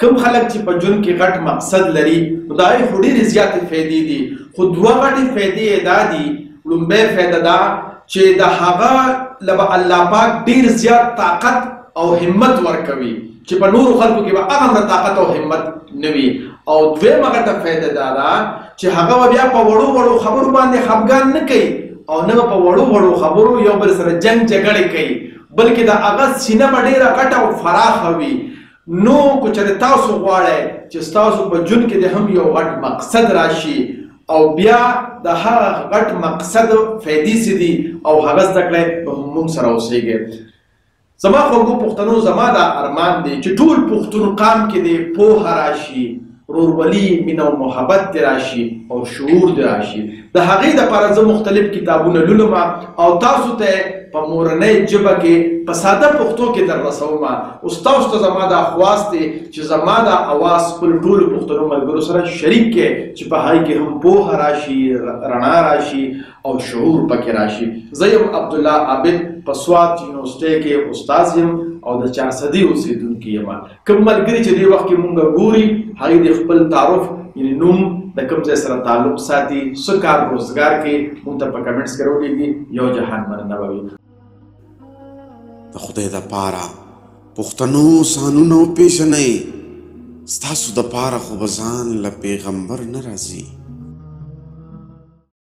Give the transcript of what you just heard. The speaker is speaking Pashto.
کوم خلک چې په ژوند کې غټ مقصد لري نو د هغې خو ډېرې زیاتې فایدې دي، خو دوه غټې فایدې یې دا دي. لومبۍ فایده دا چې د هغه له به الله پاک ډېر زیات طاقت او همت ورکوي چې په نورو خلکو کې به هغه طاقت او همت نه وي. او دویمه غټه فایده دا ده چې هغه به بیا په وړو وړو خبرو باندې خفګان نه کوي او نه به په وړو وړو خبرو یو بل سره جنګ جګړې کوي، بلکې د هغه سینه به ډېره غټه او فراخه وي. نو که چېرې تاسو غواړئ چې ستاسو په ژوند کې د هم یو غټ مقصد راشي او بیا د هغه غټ مقصد فایدې څه دي او هغه زده کړئ، نو موږ سره اوسېږئ. زما خوږو پښتنو، زما دا ارمان دی چې ټول پښتون قام کې د پوهه راشي، ورورولي، مینه او محبت دې راشي او شعور دې راشي. د هغې دپاره زه مختلف کتابونه لولم او تاسو ته په مورنۍ ژبه کې په ساده پښتو کې در رسوم. اوس تاسو ته زما دا خواست دی چې زما دا اواز خپل ټولو پښتنو ملګرو سره شریک کړئ چې په هغې کې هم پوهه راشي، رڼا راشي او شعور پکې راشي. زه یم عبدالله عابد، په سوات یونیورسټۍ کې استاد یم او د چارسدي اوسېدونکی یم. کوم ملګري چې دې وخت کې مونږ ګوري هغې د خپل تعارف یعنې نوم د کوم ځای سره تعلق ساتي، څه کار روزګار کوي، مونږ ته په کمنټس کې راولیږي. یو جهان مننه به وي. د خدای دپاره پښتنو سانونه وپېژنئ، ستاسو دپاره خو به ځان له پیغمبر نه راځي.